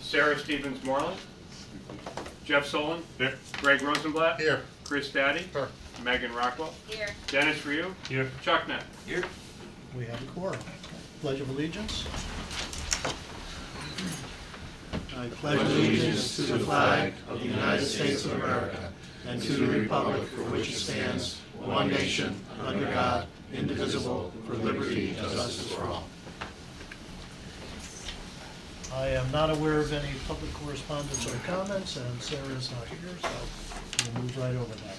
Sarah Stevens Moreland. Jeff Solon. Here. Greg Rosenblatt. Here. Chris Staddy. Here. Megan Rockwell. Here. Dennis Ryu. Here. Chuck Net. Here. We have a quorum. Pledge of allegiance. I pledge allegiance to the flag of the United States of America and to the republic for which it stands, one nation, under God, indivisible, for liberty and justice for all. I am not aware of any public correspondence or comments, and Sarah is not here, so we'll move right over that.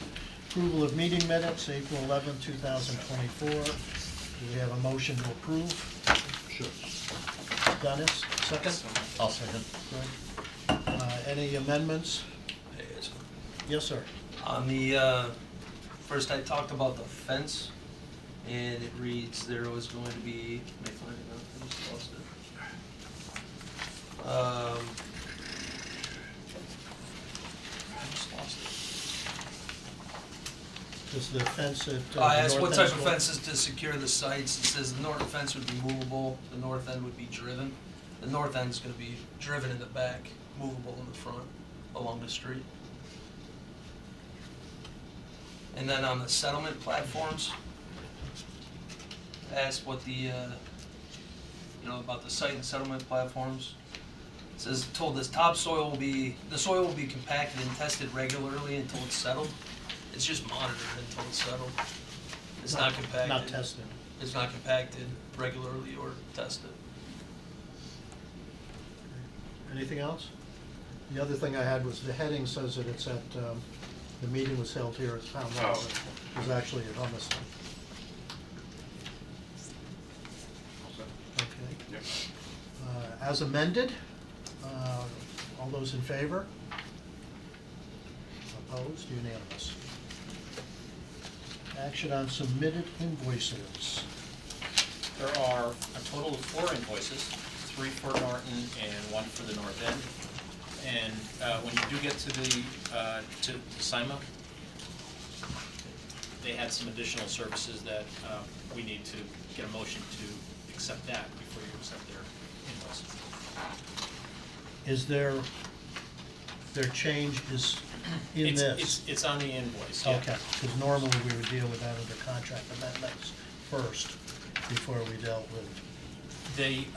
Approval of meeting minutes, April 11, 2024. Do we have a motion to approve? Sure. Dennis, second? I'll second. Greg. Any amendments? Yes, sir. On the, first I talked about the fence, and it reads there was going to be, let me find it now, I just lost it. I just lost it. Is the fence at? I asked the what north type end of school? fences to secure the sites. It says the north fence would be movable, the north end would be driven. The north end's gonna be driven in the back, movable in the front, along the street. And then on the settlement platforms, I asked what the, about the site and settlement platforms. It says, told this topsoil will be, the soil will be compacted and tested regularly until it's settled. It's just monitored until it's settled. It's not compacted. Not tested. It's not compacted regularly or tested. Anything else? The other thing I had was the heading says that it's at, the meeting was held here at Town Hall, Oh. but it was actually at Hummiston. Okay. Yep. As amended, all those in favor? Opposed? Unanimous. Action on submitted invoices. There are a total of 4 invoices, 3 for Norton and 1 for the North End. And when you do get to the to SIMA, they had some additional services that we need to get a motion to accept that before you accept their invoice. Is their change is in this? It's on the invoice, yeah. Okay, because normally we would deal with that under contract amendments first, before we dealt with. They,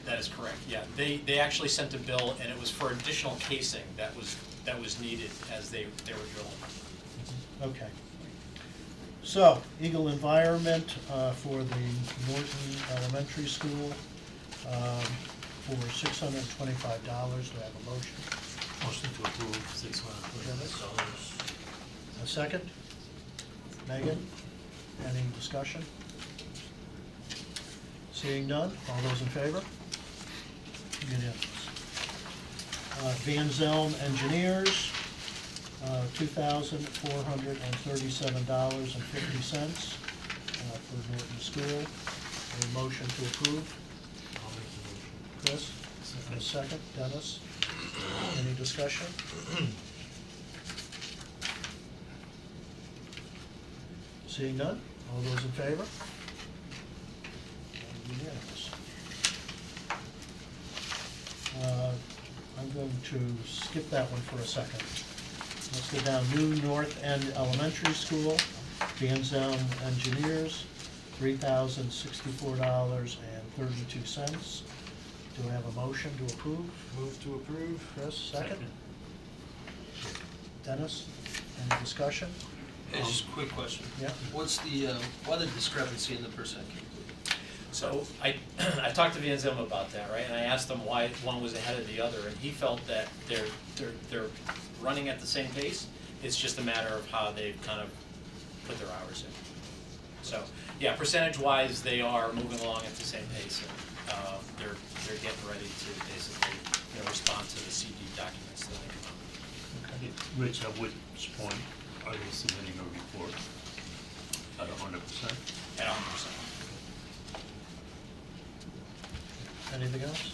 that is correct, yeah. They actually sent a bill, and it was for additional casing that was needed as they were drilling. Okay. So, Eagle Environment for the Norton Elementary School for $625. Do I have a motion? Motion to approve $625. A second? Megan? Any discussion? Seeing none, all those in favor? Unanimous. Van Zelm Engineers, $2,437.50 for Norton School. A motion to approve. I'll make the motion. Chris? And a second. Dennis? Any discussion? Seeing none, all those in favor? Unanimous. I'm going to skip that one for a second. Let's go down. New North End Elementary School, Van Zelm Engineers, $3,064.32. Do I have a motion to approve? Move to approve. Chris, second? Dennis, any discussion? Hey, just a quick question. Yeah. What's the, why the discrepancy in the percent complete? So I talked to Van Zelm about that, right? And I asked him why one was ahead of the other, and he felt that they're running at the same pace. It's just a matter of how they've kind of put their hours in. So yeah, percentage-wise, they are moving along at the same pace, and they're getting ready to basically respond to the CD documents that they come out. Okay. Rich, at which point are they submitting a report? At 100%? At 100%. Anything else?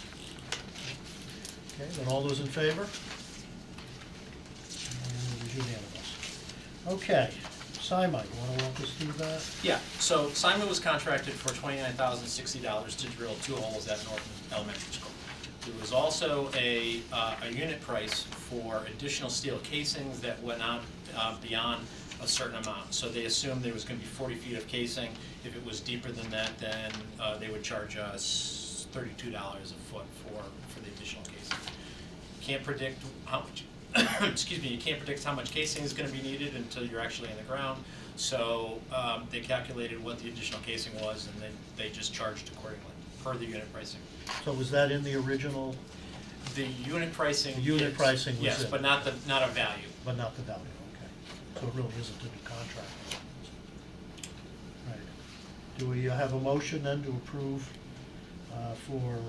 Okay, then all those in favor? And it is unanimous. Okay, SIMA, you want to walk us through that? Yeah, so Simon was contracted for $29,060 to drill 2 holes at Norton Elementary School. We was also a unit price for additional steel casings that went out beyond a certain amount. So they assumed there was gonna be 40 feet of casing. If it was deeper than that, then they would charge us $32 a foot for the additional casing. Can't predict how much, excuse me, you can't predict how much casing is gonna be needed until you're actually in the ground. So they calculated what the additional casing was, and then they just charged accordingly, per the unit pricing. So was that in the original, The unit pricing. The unit is- pricing was Yes, in. but not a value. but not the value, okay. So it really isn't a new contract. Right. Do we have a motion then to approve for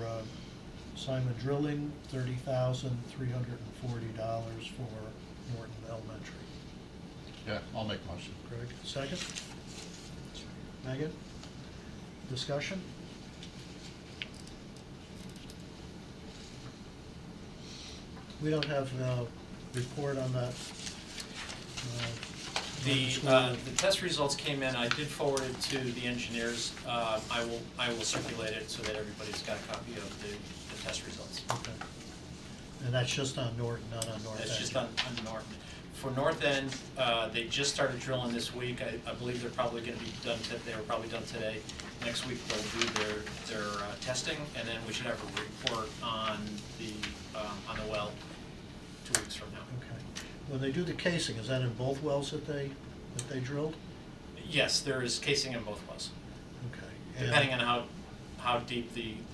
Simon Drilling, $30,340 for Norton Elementary? Yeah, I'll make a motion. Greg, second? Megan? Discussion? We don't have a report on that. The test results came in, I did forward it to the engineers. I will circulate it so that everybody's got a copy of the test results. Okay. And that's just on Norton, not on North End? That's just on Norton. For North End, they just started drilling this week. I believe they're probably gonna be done, they were probably done today. Next week they'll do their testing, and then we should have a report on the well 2 weeks from now. Okay. When they do the casing, is that in both wells that they drilled? Yes, there is casing in both wells, Okay. And- depending on how deep the And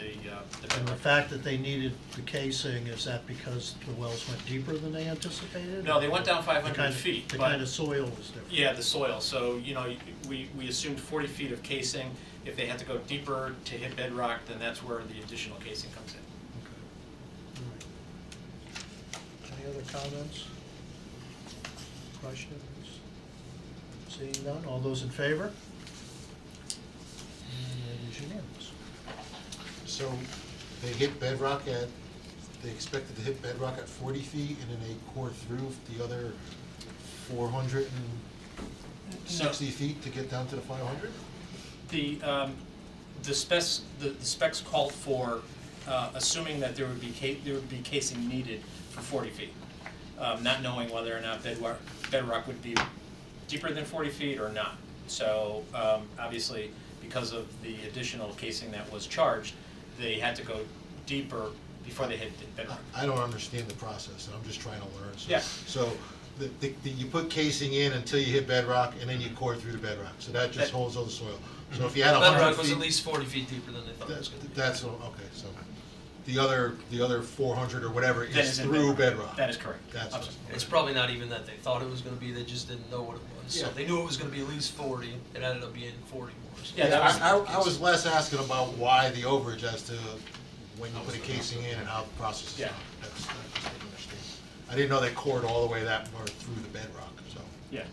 the bedrock. fact that they needed the casing, is that because the wells went deeper than they anticipated? No, they went down 500 The kind of- feet, The but- kind of soil was different? Yeah, the soil, so, you know, we assumed 40 feet of casing. If they had to go deeper to hit bedrock, then that's where the additional casing comes in. Okay. All right. Any other comments? Questions? Seeing none, all those in favor? And it is unanimous. So they hit bedrock they expected to hit bedrock at 40 feet, and then they cored through the other 460 feet to get down to the 500? The specs called for, assuming that there would be casing needed for 40 feet, not knowing whether or not bedrock would be deeper than 40 feet or not. So, obviously, because of the additional casing that was charged, they had to go deeper before they hit bedrock. I don't understand the process, and I'm just trying to learn. So- Yeah. So you put casing in until you hit bedrock, and then you core through the bedrock, so that just That- holds all the soil. So if you had 100 feet... Bedrock was at least 40 feet deeper than they thought it was gonna be. That's, okay, so the other 400 or whatever That is in through bedrock. That is correct. That's- Absolutely. It's probably not even that they thought it was gonna be, they just didn't know what it was. So Yeah. they knew it was gonna be at least 40, it ended up being 40 more. So Yeah, that was- I was less asking about why the overage as to when you put a casing in and how the process is Yeah. done. That's, I just didn't understand. I didn't know they cored all the way that far through the bedrock, so. Yeah.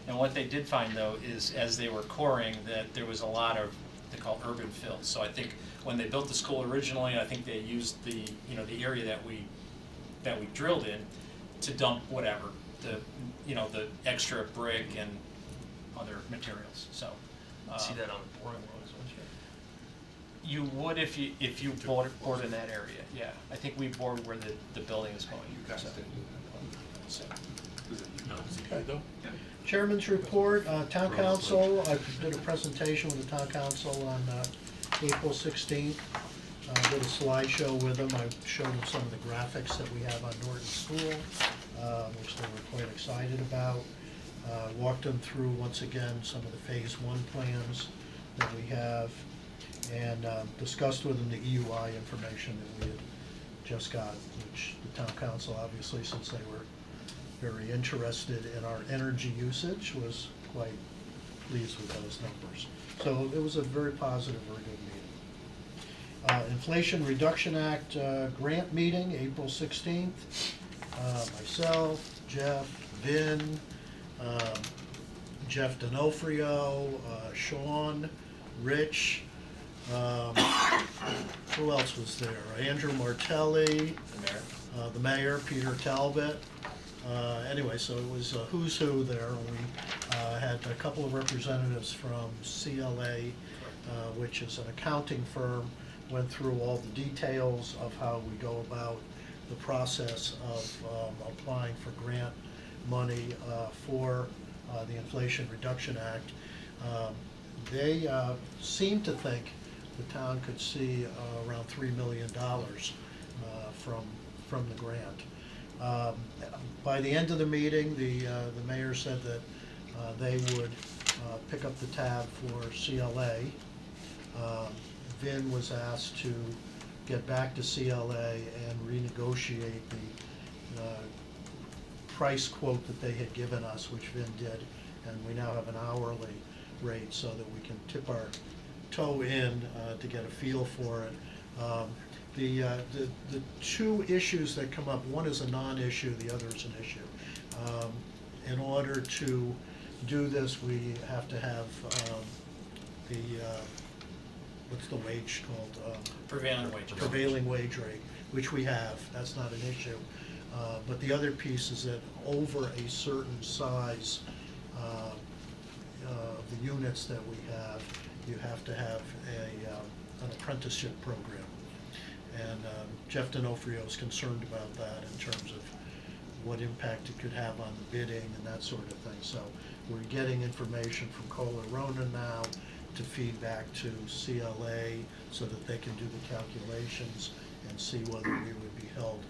And what they did find, though, is as they were coring, that there was a lot of, they call urban fill. So I think when they built the school originally, I think they used the area that we drilled in to dump whatever, the extra brick and other materials, so. see that on the boring ones, don't you? You would if you bored in that area, yeah. I think we bored where the building is going. You guys so. didn't do So. Okay. Chairman's report, town council, I did a presentation with the town council on April 16th. Did a slideshow with them. I showed them some of the graphics that we have on Norton School, which they were quite excited about. Walked them through, once again, some of the Phase 1 plans that we have, and discussed with them the EUI information that we had just got, which the town council, obviously, since they were very interested in our energy usage, was quite pleased with those numbers. So it was a very positive, very good meeting. Inflation Reduction Act grant meeting, April 16th. Myself, Jeff, Vin, Jeff D'Onofrio, Sean, Rich, who else was there? Andrew Martelli, the mayor, Peter Talbot. Anyway, so it was a who's who there. We had a couple of representatives from CLA, which is an accounting firm went through all the details of how we go about the process of applying for grant money for the Inflation Reduction Act. They seem to think the town could see around $3 million from the grant. By the end of the meeting, the mayor said that they would pick up the tab for CLA. Vin was asked to get back to CLA and renegotiate the price quote that they had given us, which Vin did, and we now have an hourly rate so that we can tip our toe in to get a feel for it. The two issues that come up, one is a non-issue, the other is an issue. In order to do this, we have to have what's the wage called? Prevailing wage. Prevailing wage rate, which we have, that's not an issue. But the other piece is that over a certain size of the units that we have to have an apprenticeship program. And Jeff D'Onofrio is concerned about that in terms of what impact it could have on the bidding and that sort of thing. So we're getting information from Kohler Ronan now to feed back to CLA so that they can do the calculations and see whether we would be held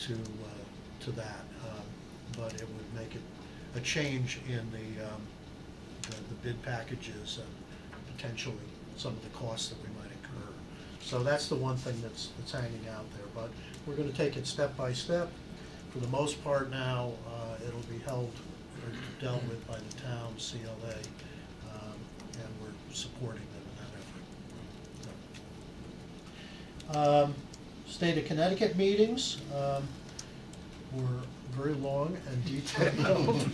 to that. But it would make it a change in the bid packages and potentially some of the costs that we might incur. So that's the one thing that's hanging out there. But we're going to take it step by step. For the most part now, it'll be held or dealt with by the town, CLA, and we're supporting them in that effort. State of Connecticut meetings were very long and detailed.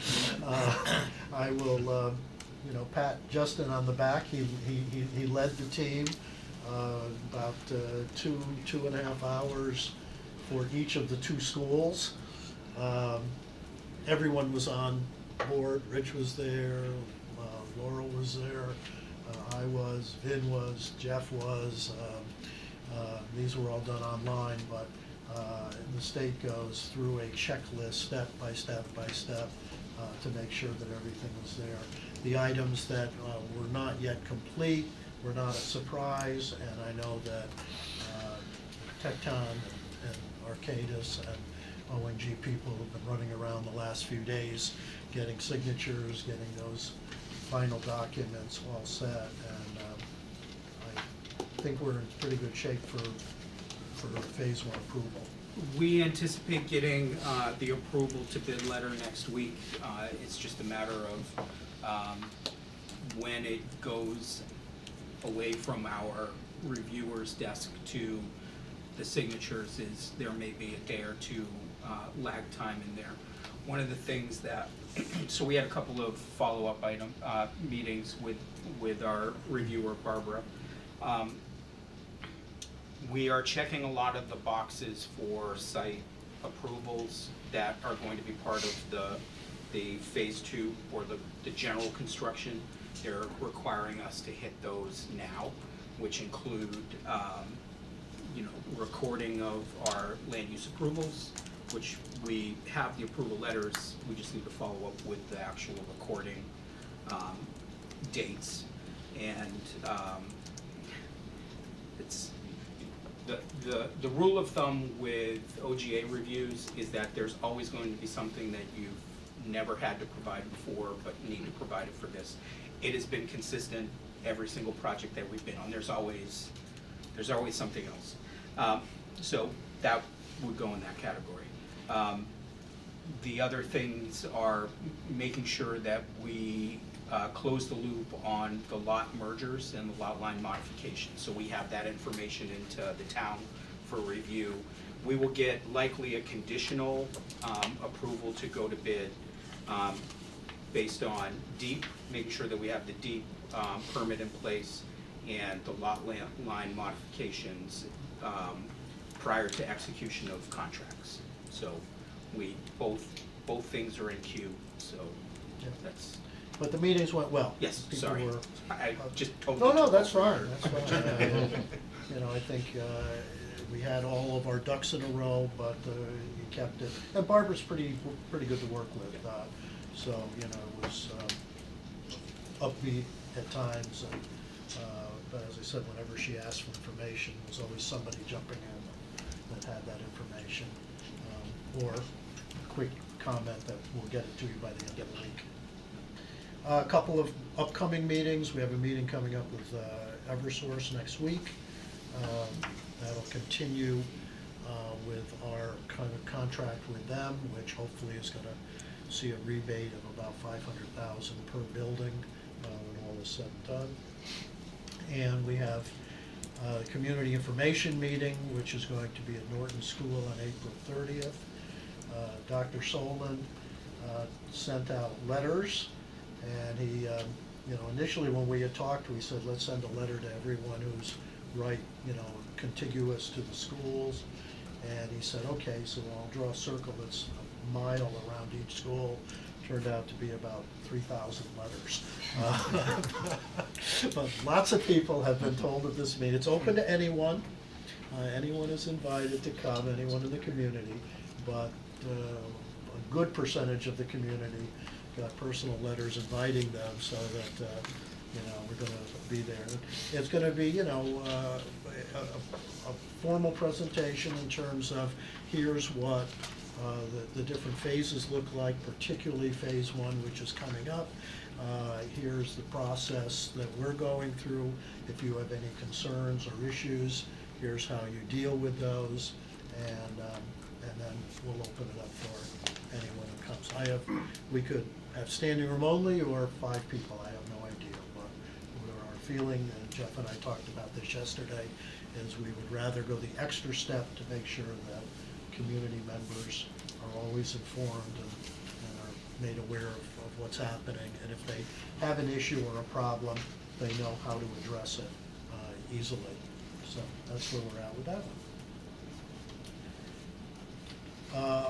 I will, pat Justin on the back. He led the team about 2.5 hours for each of the two schools. Everyone was on board. Rich was there, Laurel was there, I was, Vin was, Jeff was. These were all done online, but the state goes through a checklist step by step by step to make sure that everything was there. The items that were not yet complete were not a surprise, and I know that Tecton and Arcadis and ONG people have been running around the last few days getting signatures, getting those final documents all set, and I think we're in pretty good shape for phase 1 approval. We anticipate getting the approval to bid letter next week. It's just a matter of when it goes away from our reviewer's desk to the signatures. Is there may be a day or two lag time in there. One of the things that, so we had a couple of follow-up meetings with our reviewer, Barbara. We are checking a lot of the boxes for site approvals that are going to be part of the phase 2 or the general construction. They're requiring us to hit those now, which include recording of our land use approvals, which we have the approval letters. We just need to follow up with the actual recording dates, and it's the rule of thumb with OGA reviews is that there's always going to be something that you've never had to provide before but need to provide it for this. It has been consistent every single project that we've been on. There's always something else. So that would go in that category. The other things are making sure that we close the loop on the lot mergers and the lot line modifications. So we have that information into the town for review. We will get likely a conditional approval to go to bid based on deep, making sure that we have the deep permit in place and the lot line modifications prior to execution of contracts. So we both things are in queue. So Yeah. that's But the meetings went well. Yes, People sorry. were- I just totally. No, no, took that's over fine, your- that's fine. You know, I think we had all of our ducks in a row, but you kept it, and Barbara's pretty good to work with, so, you know, it was upbeat at times, and, but as I said, whenever she asked for information, there was always somebody jumping in that had that information, or a quick comment that we'll get it to you by the end of the week. A couple of upcoming meetings. We have a meeting coming up with Eversource next week. That'll continue with our kind of contract with them, which hopefully is gonna see a rebate of about $500,000 per building when all is said and done. And we have a community information meeting, which is going to be at Norton School on April 30th. Dr. Solon sent out letters, and he, you know, initially when we had talked, we said, let's send a letter to everyone who's right, you know, contiguous to the schools. And he said, okay, so I'll draw a circle that's a mile around each school. Turned out to be about 3,000 letters. But lots of people have been told of this meeting. It's open to anyone. Anyone is invited to come, anyone in the community. But a good percentage of the community got personal letters inviting them, so that you know, we're going to be there. It's going to be, you know, a formal presentation in terms of here's what the different phases look like, particularly phase one, which is coming up. Here's the process that we're going through. If you have any concerns or issues, here's how you deal with those, and then we'll open it up for anyone who comes. We could have standing room only or 5 people, I have no idea. But our feeling, and Jeff and I talked about this yesterday, is we would rather go the extra step to make sure that community members are always informed and are made aware of what's happening. And if they have an issue or a problem, they know how to address it easily. So that's where we're at with that one.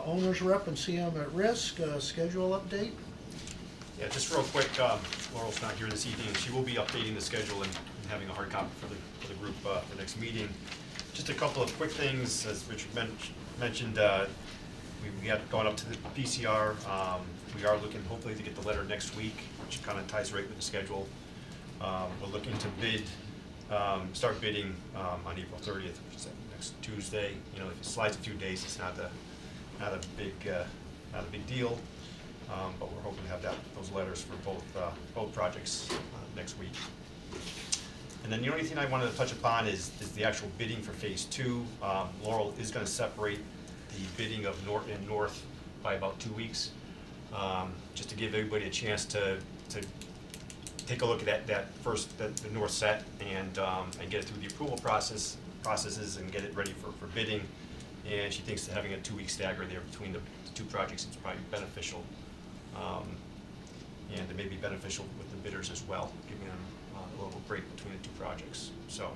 Owner's rep and CM at risk, schedule update. Yeah, just real quick, Laurel's not here this evening. She will be updating the schedule and having a hard copy for the group for the next meeting. Just a couple of quick things, as Richard mentioned, we had gone up to the PCR. We are looking hopefully to get the letter next week, which kind of ties right with the schedule. We're looking to start bidding on April 30th, which is next Tuesday. You know, if it slides a few days, it's not a big deal. But we're hoping to have those letters for both projects next week. And then the only thing I wanted to touch upon is the actual bidding for phase 2. Laurel is going to separate the bidding of Norton and North by about 2 weeks, just to give everybody a chance to take a look at that first, the North set, and get it through the approval processes and get it ready for bidding. And she thinks that having a 2-week stagger there between the 2 projects is probably beneficial, and it may be beneficial with the bidders as well, giving them a little break between the 2 projects. So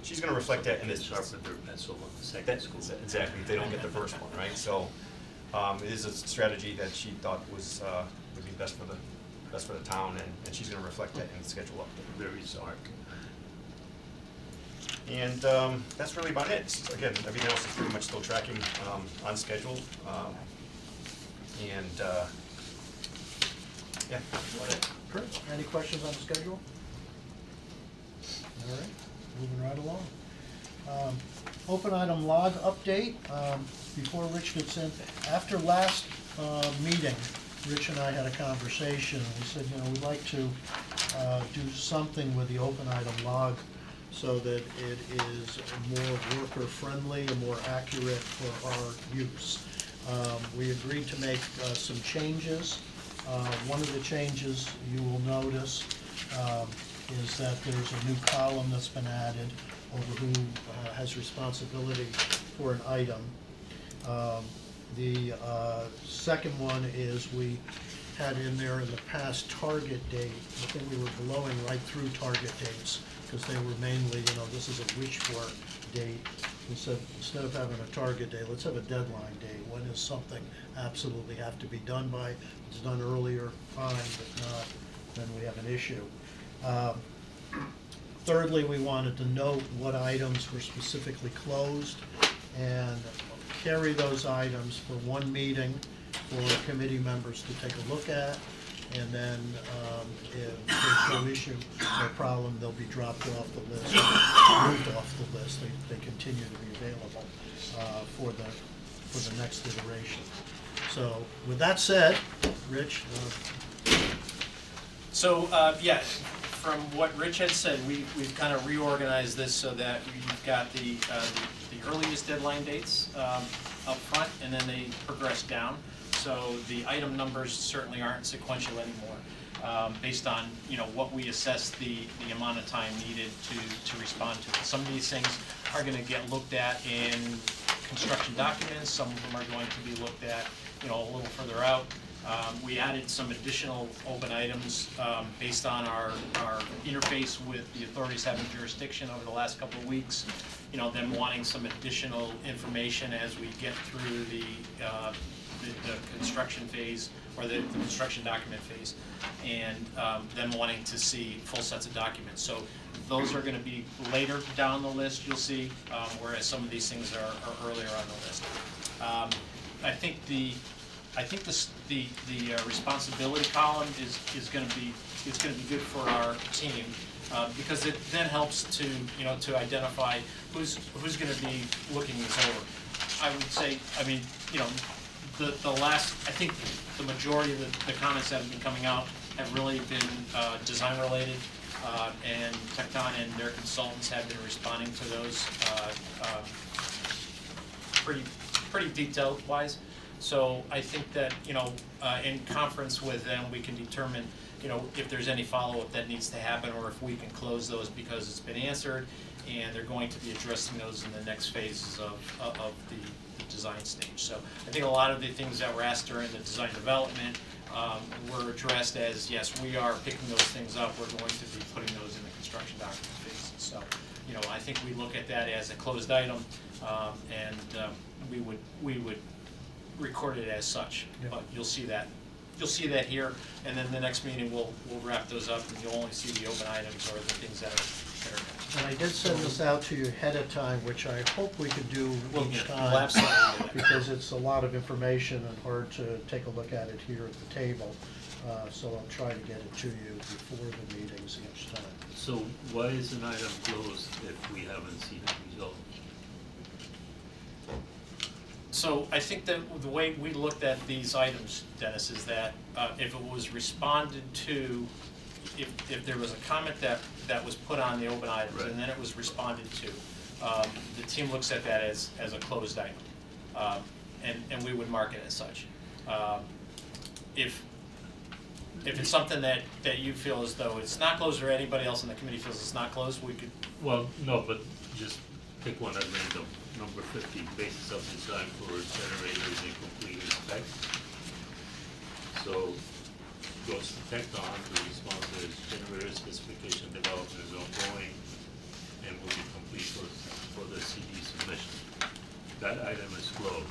she's going to reflect that in this. Sharpen their pencil on the second school. Exactly, they don't get the first one, right? So it is a strategy that she thought would be best for the town, and she's going to reflect that in the schedule update. Very Zark. And that's really about it. Again, everything else is pretty much still tracking on schedule. Yeah, that's about it. Great. Any questions on the schedule? All right, moving right along. Open item log update. Before Rich gets in, after last meeting, Rich and I had a conversation, and we said, you know, we'd like to do something with the open item log so that it is more worker-friendly and more accurate for our use. We agreed to make some changes. One of the changes you will notice is that there's a new column that's been added over who has responsibility for an item. The second one is we had in there in the past target date, but then we were blowing right through target dates because they were mainly, you know, this is a wish for date. We said, instead of having a target date, let's have a deadline date. When does something absolutely have to be done by? If it's done earlier, fine, but not, then we have an issue. Thirdly, we wanted to note what items were specifically closed and carry those items for one meeting for committee members to take a look at. And then if there's no issue, no problem, they'll be dropped off the list, moved off the list. They continue to be available for the next iteration. So with that said, Rich, So, yeah, from what Rich had said, we've kind of reorganized this so that we've got the earliest deadline dates up front, and then they progress down. So the item numbers certainly aren't sequential anymore, based on, you know, what we assess the amount of time needed to respond to it. Some of these things are gonna get looked at in construction documents, some of them are going to be looked at, you know, a little further out. We added some additional open items based on our interface with the authorities having jurisdiction over the last couple of weeks. You know, them wanting some additional information as we get through the construction phase, or the construction document phase, and them wanting to see full sets of documents. So those are gonna be later down the list, you'll see, whereas some of these things are earlier on the list. I think the responsibility column is gonna be good for our team, because it then helps to, you know, to identify who's gonna be looking this over. I would say, I mean, you know, I think the majority of the comments that have been coming out have really been design related, and Tecton and their consultants have been responding to those pretty detailed wise. So I think that, you know, in conference with them, we can determine, you know, if there's any follow-up that needs to happen, or if we can close those because it's been answered, and they're going to be addressing those in the next phases of the design stage. So I think a lot of the things that were asked during the design development were addressed as, yes, we are picking those things up, we're going to be putting those in the construction document phase. So, you know, I think we look at that as a closed item, and we would record it as such. Yeah. But you'll see that here, and then the next meeting we'll wrap those up, and you'll only see the open items or the things that are. and I did send this out to you ahead of time, which I hope we could do each We'll time, absolutely do that. because it's a lot of information and hard to take a look at it here at the table. So I'll try to get it to you before the meetings each time. So why is an item closed if we haven't seen the result? So I think that the way we looked at these items, Dennis, is that if it was responded to, if there was a comment that was put on the open items, Right. and then it was responded to, the team looks at that as a closed item, and we would mark it as such. If it's something that you feel as though it's not closed, or anybody else in the committee feels it's not closed, we could. Well, no, but just pick one at random. Number 50, basis of design for generators and complete specs. So goes to Tecton, the response is generator specification development is ongoing and will be complete for the CD submission. That item is closed.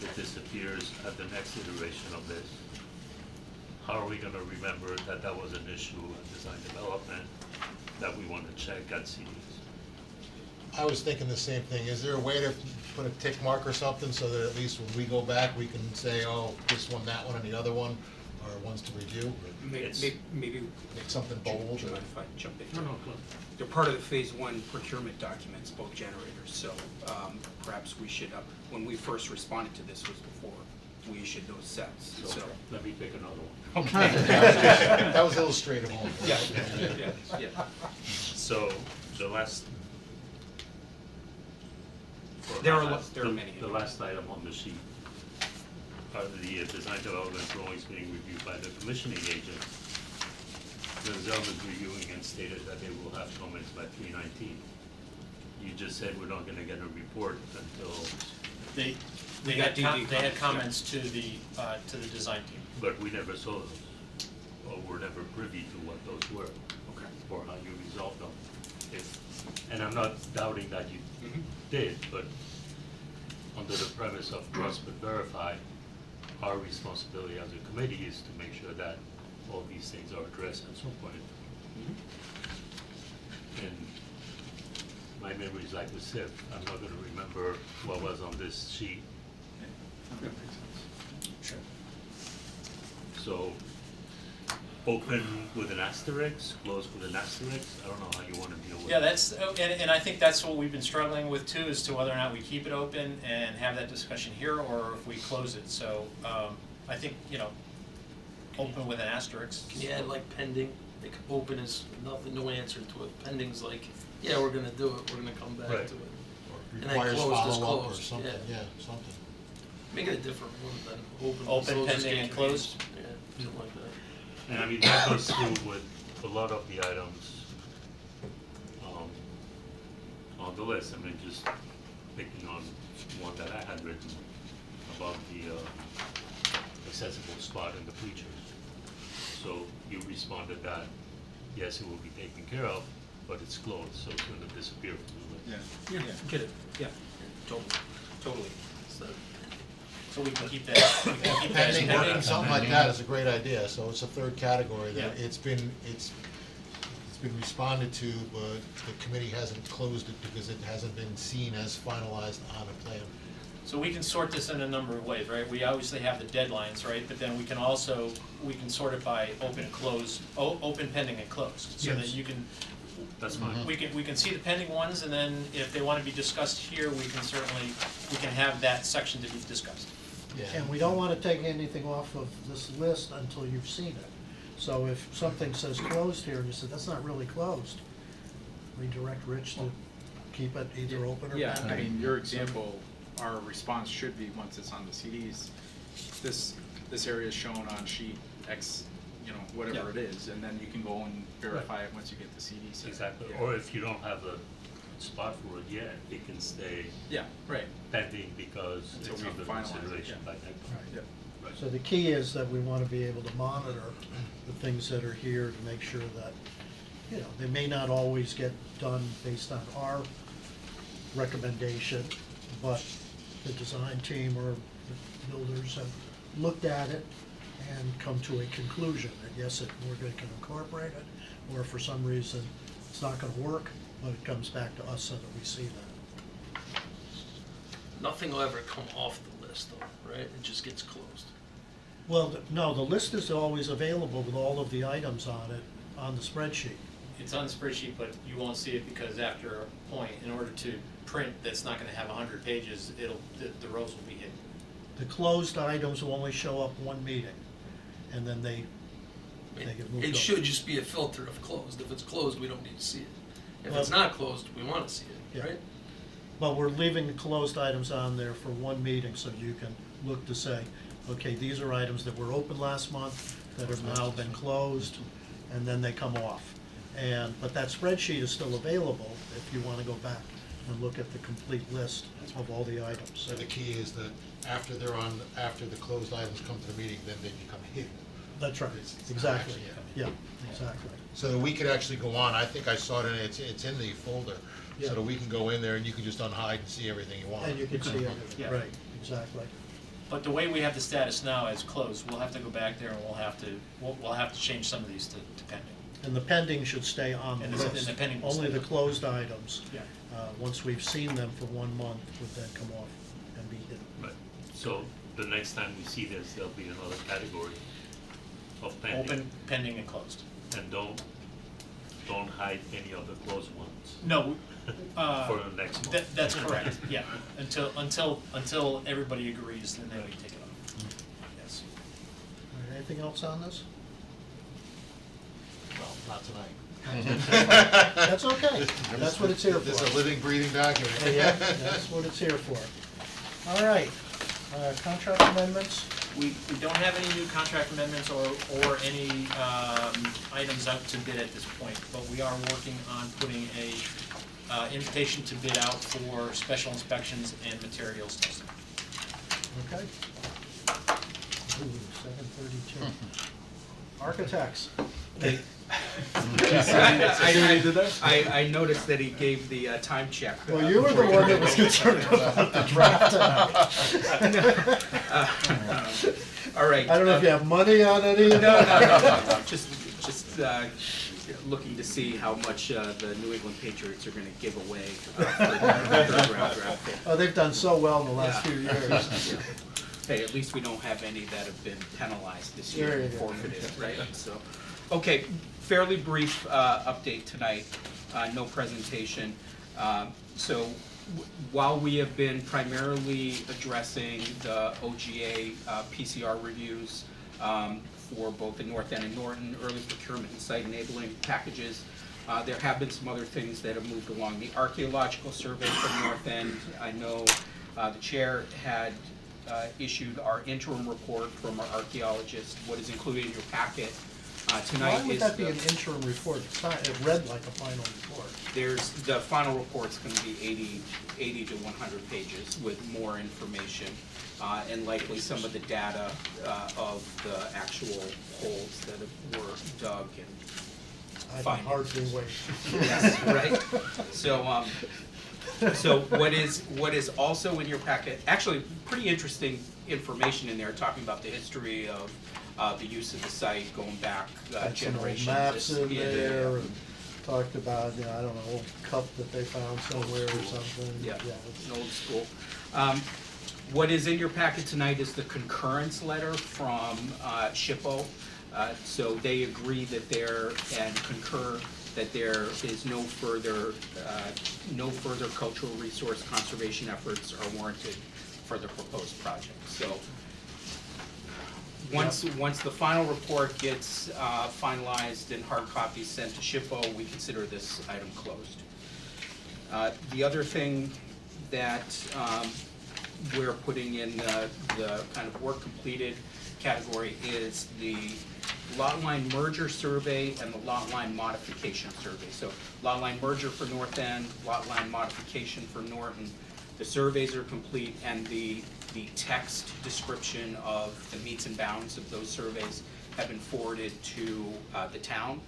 It disappears at the next iteration of this. How are we gonna remember that that was an issue in design development that we wanna check at CDs? I was thinking the same thing. Is there a way to put a tick mark or something so that at least when we go back, we can say, oh, this one, that one, and the other one are ones to review? Or Maybe, make something bold? do you or- mind if I jump in? No, go. They're part of the phase one procurement documents, both generators, so perhaps we should, when we first responded to this was before we issued those sets, so. Let me pick another one. Okay. That was illustrative. Yeah, yeah. So the last. or There are not lo- last, there are the- many. The last item on the sheet are the design development drawings being reviewed by the commissioning agent. The zone is reviewing and stated that they will have comments by 3/19. You just said we're not gonna get a report until, They We got DD they had comments, comments to the design team. but we never saw those. Or were never privy to what those were. Okay. Or how you resolved them. And I'm not doubting that you Mhm. did, but under the premise of trust but verify, our responsibility as a committee is to make sure that all these things are addressed at some point. And my memory is like a sieve. I'm not gonna remember what was on this sheet. Sure. So, open with an asterisk, close with an asterisk, I don't know how you wanna deal with it. Yeah, that's, and I think that's what we've been struggling with too, as to whether or not we keep it open and have that discussion here, or if we close it, so, I think, open with an asterisk. Can you add like pending, like open is nothing, no answer to it, pending's like, yeah, we're gonna do it, we're gonna come back to Right. it. Or And then requires closed is follow-up or closed, something, yeah. yeah, something. Make it a different one than open. Open, so those pending, and get closed? confused. Yeah, something like that. And I mean, that goes through with a lot of the items, on the list, I mean, just picking on one that I had written about the, accessible spot in the bleachers. So you responded that, yes, it will be taken care of, but it's closed, so it's gonna disappear from the list. Yeah, get it, yeah, totally. So, So we can keep that, we can keep that as Pending, pending. working, something like that is a great idea, so it's a third category that Yeah. it's been responded to, but the committee hasn't closed it because it hasn't been seen as finalized on a plan. So we can sort this in a number of ways, right? We obviously have the deadlines, right? But then we can also, we can sort it by open, closed, open, pending, and closed. So that Yes. you can, That's fine. we can see the pending ones, and then if they want to be discussed here, we can have that section to be discussed. Yeah. And we don't wanna take anything off of this list until you've seen it. So if something says closed here, and you said, that's not really closed, redirect Rich to keep it either open or Yeah, pending. I mean, your example, our response should be, once it's on the CDs, this area is shown on sheet X, whatever it is, and then you can go and verify it once you get the CD set. Exactly, Yeah. or if you don't have a spot for it yet, it can stay Yeah, right, pending because Until it's we under finalize it, consideration yeah. by that Right. time. yeah. Right. So the key is that we wanna be able to monitor the things that are here to make sure that, they may not always get done based on our recommendation, but the design team or the builders have looked at it and come to a conclusion that yes, we're going to incorporate it, or for some reason, it's not gonna work, but it comes back to us so that we see that. nothing will ever come off the list though, right? It just gets closed. Well, no, the list is always available with all of the items on it, on the spreadsheet. It's on the spreadsheet, but you won't see it because after a point, in order to print that's not gonna have 100 pages, the rows will be hidden. The closed items will only show up one meeting, and then they get moved It over. should just be a filter of closed. If it's closed, we don't need to see it. If it's Well- not closed, we wanna see it, Yeah. right? But we're leaving the closed items on there for one meeting, so you can look to say, okay, these are items that were open last month, that have now been closed, and then they come off. But that spreadsheet is still available if you wanna go back and look at the complete list of all the items. So the key is that after after the closed items come to the meeting, then they become hidden. That's right, It's not exactly, actually- yeah, exactly. So that we could actually go on, I think I saw it, it's in the folder, Yeah. so that we can go in there and you can just unhide and see everything you want. And you can see Yeah. everything, right, exactly. But the way we have the status now as closed, we'll have to go back there and we'll have to change some of these to pending. And the pending should stay on the And list. the pending will Only stay the on. closed items, Yeah. once we've seen them for 1 month, would then come off and be hidden. Right, so the next time we see this, there'll be another category of pending. Open, pending, and closed. And don't hide any of the closed ones No, for the next month. that's correct, yeah, until everybody agrees, and then we take it off. Yes. All right, anything else on this? Well, not tonight. That's okay, that's what it's here This is a for. living, breathing document. Yeah, that's what it's here for. All right, contract amendments, We don't have any new contract amendments or any items out to bid at this point, but we are working on putting a invitation to bid out for special inspections and materials testing. okay? Ooh, 7:32. Architects, I noticed that he gave the time check. well, you were the one that was concerned about the draft tonight. All All right. I don't know if you have money on any of No, that. no. Just looking to see how much the New England Patriots are gonna give away for the third round draft pick. Oh, they've done so well in the last Yeah. few years. Hey, at least we don't have any that have been penalized this There year you and go. forfeited, right? So, okay, fairly brief update tonight, no presentation. So while we have been primarily addressing the OGA PCR reviews for both the North End and Norton, early procurement and site enabling packages, there have been some other things that have moved along. The archaeological survey from North End, I know the chair had issued our interim report from our archaeologist. What is included in your packet tonight Why would is that be the- an interim report? It read like a final report. There's, the final report's gonna be 80 to 100 pages with more information, and likely some of the data of the actual holes that were dug and I can findings. hardly wait. Yes, right? So what is also in your packet, actually pretty interesting information in there, talking about the history of the use of the site going back Got some old generations. maps in Yeah, there and talked about, I don't know, old cup that they found somewhere or something. Yeah, it's- an old school. What is in your packet tonight is the concurrence letter from SHPO. So they agree that and concur that there is no further cultural resource conservation efforts are warranted for the proposed project. So once the final report gets finalized and hard copies sent to SHPO, we consider this item closed. The other thing that we're putting in the kind of work completed category is the lot line merger survey and the lot line modification survey. So lot line merger for North End, lot line modification for Norton. The surveys are complete, and the text description of the meets and bounds of those surveys have been forwarded to the town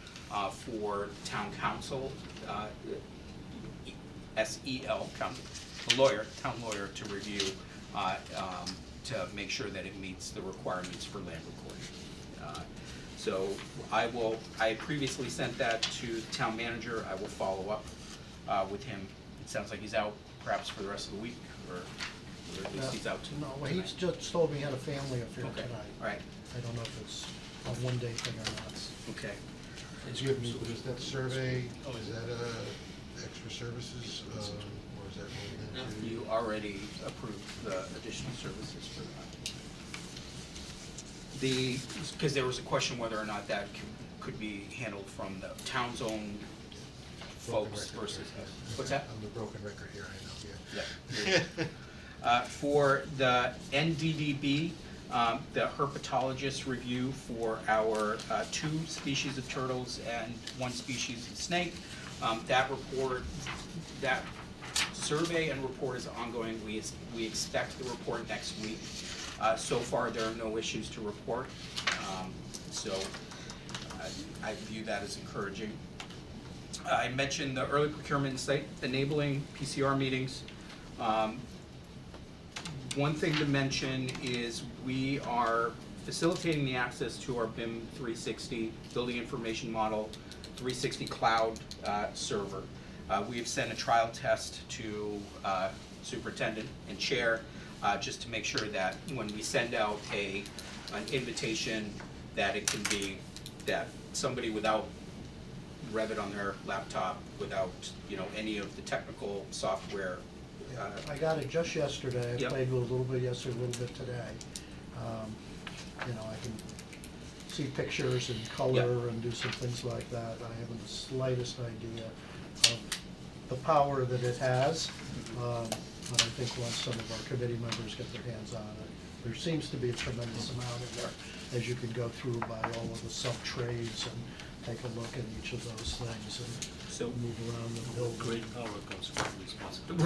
for town council, SEL, the town lawyer to review to make sure that it meets the requirements for land recording. So I previously sent that to the town manager. I will follow up with him. It sounds like he's out perhaps for the rest of the week, or at least he's out No, tonight. well, he's just told me he had a family affair Okay, tonight. all right, I don't know if it's a one-day thing or not. okay. It's good, but is that survey, is that extra services, or is that rolled into? You already approved the additional services for that. Because there was a question whether or not that could be handled from the town's own Broken folks record versus here. us. What's that? I'm the broken record here, I know, yeah. Yeah. For the NDDB, the herpetologist review for our 2 species of turtles and 1 species of snake, that survey and report is ongoing. We expect the report next week. So far, there are no issues to report, so I view that as encouraging. I mentioned the early procurement and site enabling PCR meetings. One thing to mention is we are facilitating the access to our BIM 360 Building Information Model 360 Cloud server. We have sent a trial test to superintendent and chair just to make sure that when we send out an invitation, that it can be, that somebody without Revit on their laptop, without any of the technical software. I got it just yesterday. I Yep. played with it a little bit yesterday, a little bit today. I can see pictures and color and do some things like that. I haven't the slightest idea of the power that it has. But I think once some of our committee members get their hands on it, there seems to be a tremendous amount in there, as you can go through by all of the sub-trades and take a look at each of those things and So move around the building. Great power comes with responsibility.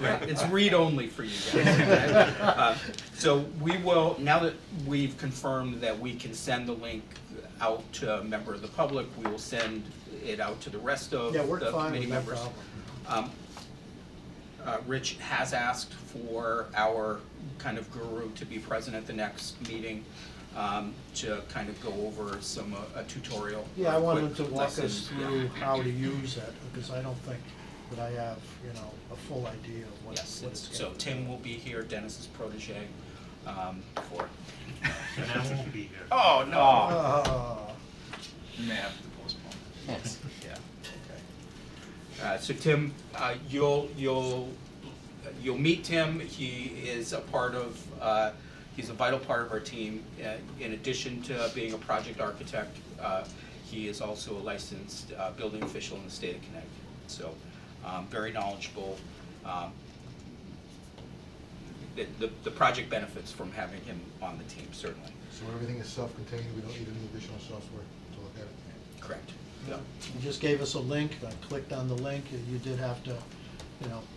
right. It's read-only for you guys. Right? So we will, now that we've confirmed that we can send the link out to a member of the public, we will send it out to the rest of Yeah, we're the fine committee with that members. problem. Rich has asked for our kind of guru to be present at the next meeting, to kind of go over a tutorial. Yeah, I wanted quick to walk us lesson, yeah. through how to use it, because I don't think that I have, a full idea of what Yes, what it's so getting. Tim will be here, Dennis's protege, for. And I won't be here. Oh, no. Ah, May have to postpone. Yeah, okay. So Tim, you'll meet Tim. He is he's a vital part of our team. In addition to being a project architect, he is also a licensed building official in the state of Connecticut. So, very knowledgeable. The project benefits from having him on the team, certainly. So everything is self-contained, we don't need any additional software to look at it? Correct. yeah. You just gave us a link, I clicked on the link, you did have to,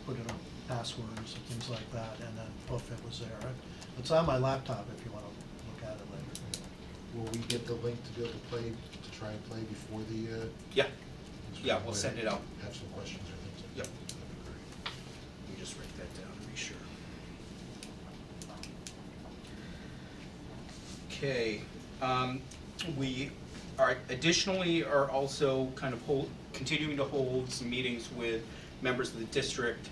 put in passwords and things like that, and then poof, it was there. It's on my laptop if you want to look at it later. Will we get the link to be able to try and play before the, Yeah, yeah, we'll send it out. have some questions or things like Yep. that? That'd be great. Let me just write that down to be sure. Okay, we are additionally are also kind of continuing to hold some meetings with members of the district.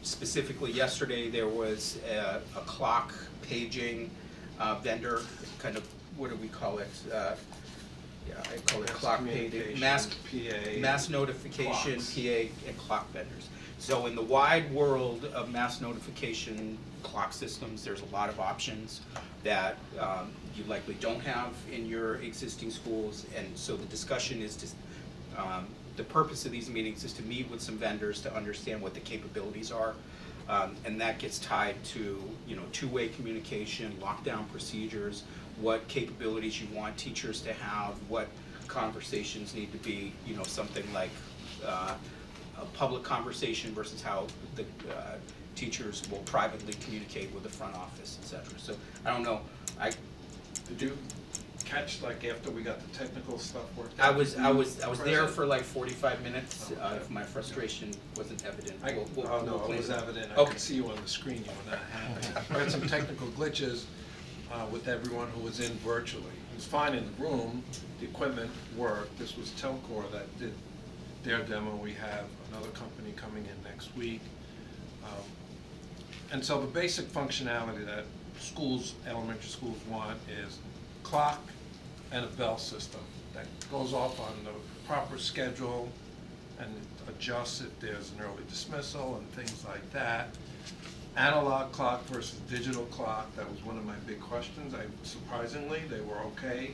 Specifically yesterday, there was a clock paging vendor, kind of, what do we call it? Yeah, I call it clock paging, mass notification, clocks. PA, and clock vendors. So in the wide world of mass notification clock systems, there's a lot of options that you likely don't have in your existing schools. And so the discussion is to, the purpose of these meetings is to meet with some vendors to understand what the capabilities are. And that gets tied to, two-way communication, lockdown procedures, what capabilities you want teachers to have, what conversations need to be, something like a public conversation versus how the teachers will privately communicate with the front office, et cetera. So I don't know, Did you catch, like, after we got the technical stuff worked I out? was there Present? for like 45 minutes. Okay. If my frustration wasn't evident, I, we'll oh, no, play it was it. evident. I Okay. could see you on the screen, you were not happy. I had some technical glitches with everyone who was in virtually. It was fine in the room, the equipment worked. This was Telcor that did their demo. We have another company coming in next week. And so the basic functionality that schools, elementary schools want is clock and a bell system that goes off on the proper schedule and adjusts if there's an early dismissal and things like that. Analog clock versus digital clock, that was one of my big questions. Surprisingly, they were okay.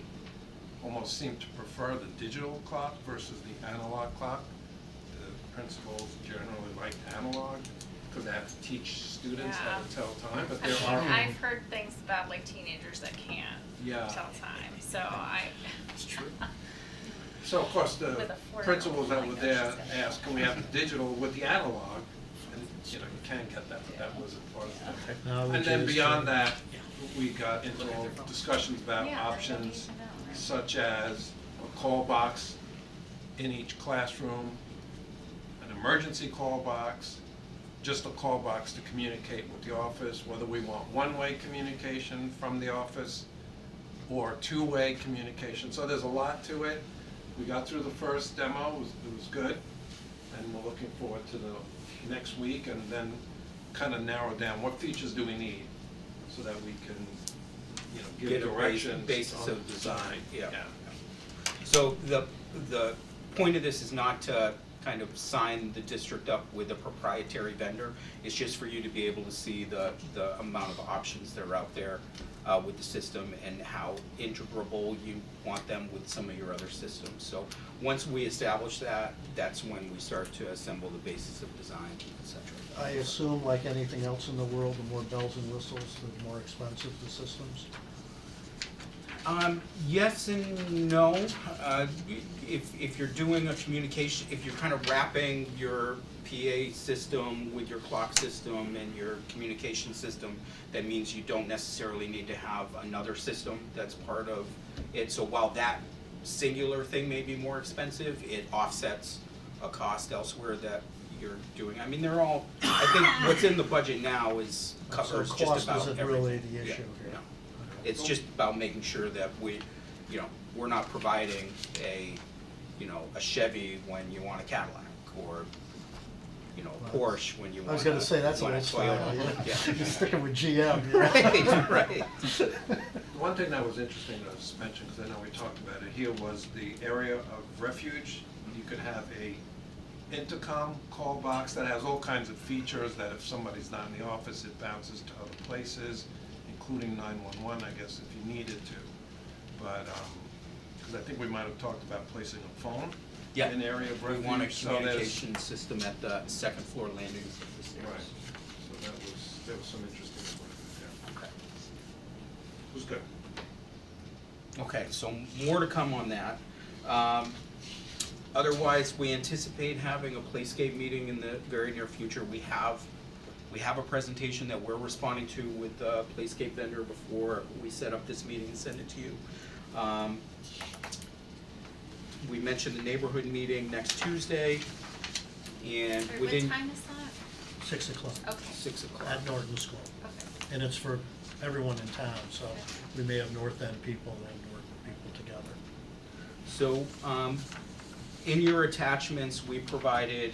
Almost seemed to prefer the digital clock versus the analog clock. The principals generally liked analog because they have to teach students how to tell time, but there are. I've heard things about like teenagers that can't Yeah. tell time, so I. It's true. So of course, the With a 4-year-old, principals that I were know there she's gonna asked, can we have the digital with the analog? And, you can get that, but that wasn't part of the thing. Now, And which then is, beyond that, we got into discussions about Yeah, that's what you options need to know, right? such as a call box in each classroom, an emergency call box, just a call box to communicate with the office, whether we want one-way communication from the office or two-way communication. So there's a lot to it. We got through the first demo, it was good, and we're looking forward to the next week and then kind of narrow down what features do we need so that we can, give Get a directions basis on of design, yeah. Yeah. So the point of this is not to kind of sign the district up with a proprietary vendor. It's just for you to be able to see the amount of options that are out there with the system and how integrable you want them with some of your other systems. So once we establish that, that's when we start to assemble the basis of design, et cetera. I assume, like anything else in the world, the more bells and whistles, the more expensive the systems? Yes and no. If you're doing a communication, if you're kind of wrapping your PA system with your clock system and your communication system, that means you don't necessarily need to have another system that's part of it. So while that singular thing may be more expensive, it offsets a cost elsewhere that you're doing. I mean, they're all, I think what's in the budget now is covers So just cost about isn't everything. really the issue Yeah, here. no. It's just about making sure that we're not providing a Chevy when you want a Cadillac, or, Porsche when you want I was gonna say, that's want old style, Toyota. yeah. You're sticking with GM, yeah. Right. One thing that was interesting that was mentioned, because I know we talked about it here, was the area of refuge. You could have a intercom call box that has all kinds of features that if somebody's not in the office, it bounces to other places, including 911, I guess, if you needed to. But, because I think we might have talked about placing a phone Yeah. in the area of We refuge. want a so there's- communication system at the second floor landings of the stairs. Right, so there was some interesting stuff, yeah. Okay. It was good. Okay, so more to come on that. Otherwise, we anticipate having a Playscape meeting in the very near future. We have a presentation that we're responding to with the Playscape vendor before we set up this meeting and send it to you. We mentioned the neighborhood meeting next Tuesday, and Sorry, within what time is that? 6 o'clock Okay, 6 o'clock. at Norton School. okay. And it's for everyone in town, so we may have North End people and Norton people together. So, in your attachments, we provided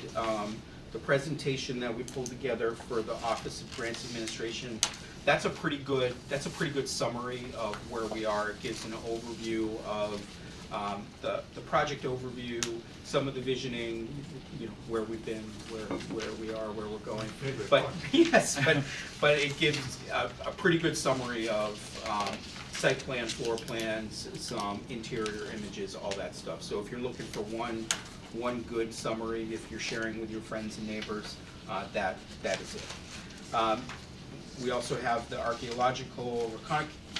the presentation that we pulled together for the Office of Grants Administration. That's a pretty good summary of where we are. It gives an overview of the project overview, some of the visioning, where we've been, where we are, where we're going. But yes, but it gives a pretty good summary of site plan, floor plans, some interior images, all that stuff. So if you're looking for one good summary, if you're sharing with your friends and neighbors, that is it. We also have the archaeological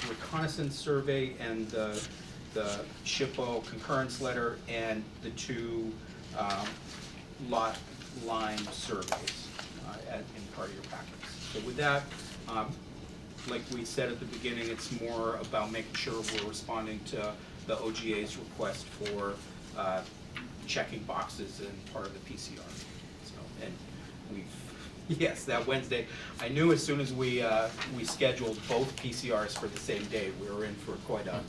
reconnaissance survey and the SHPO concurrence letter and the two lot line surveys in part of your packets. So with that, like we said at the beginning, it's more about making sure we're responding to the OGA's request for checking boxes in part of the PCR. So, and yes, that Wednesday, I knew as soon as we scheduled both PCRs for the same day, we were in for quite a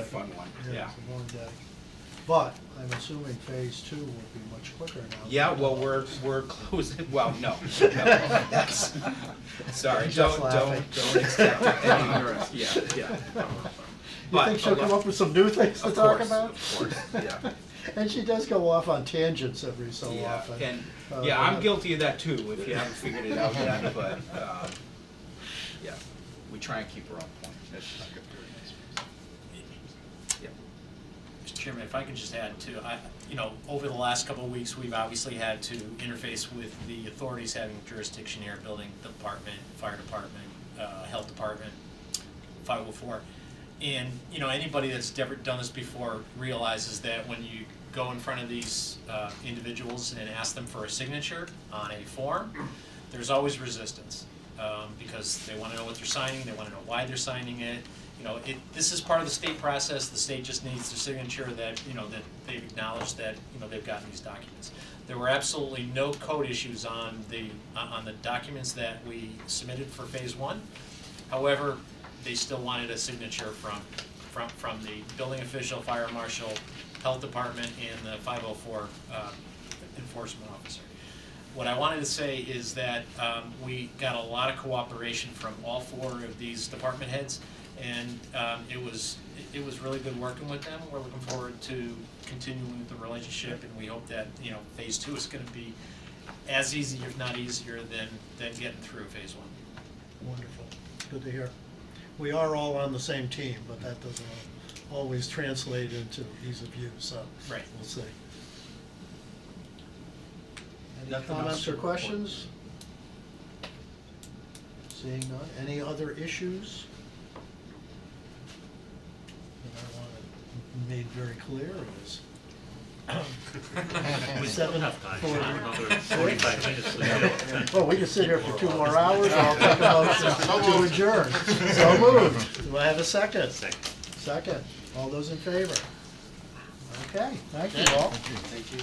fun one. Yeah. It's a long day. But I'm assuming phase 2 will be much quicker now. Yeah, well, we're closing, well, no, that's, sorry, Just don't laughing. accept it. Yeah. You think she'll come up with some new things to Of talk course, about? of course, yeah. And she does go off on tangents every so Yeah, often. and, Uh, yeah, I'm guilty of that too, if you haven't figured it out yet, but, yeah, we try and keep her on point. Yeah. Mr. Chairman, if I could just add to, over the last couple of weeks, we've obviously had to interface with the authorities having jurisdiction here, building department, fire department, health department, 504. And, anybody that's ever done this before realizes that when you go in front of these individuals and ask them for a signature on a form, there's always resistance, because they want to know what they're signing, they want to know why they're signing it. This is part of the state process. The state just needs their signature that, that they've acknowledged that, they've gotten these documents. There were absolutely no code issues on the documents that we submitted for phase 1. However, they still wanted a signature from the building official, fire marshal, health department, and the 504 enforcement officer. What I wanted to say is that we got a lot of cooperation from all 4 of these department heads, and it was really good working with them. We're looking forward to continuing the relationship, and we hope that phase 2 is going to be as easy, if not easier, than getting through phase 1. Wonderful, good to hear. We are all on the same team, but that doesn't always translate into ease of use, so Right. we'll see. Any Nothing comments else to or report. questions? Seeing none, any other issues? And I want it made very clear is We still have time, we have another 45 minutes to go. well, we can sit here for 2 more hours, I'll take a motion to adjourn. So moved. Do I have a second? Second. All those in favor? Okay, thank you all. Thank you.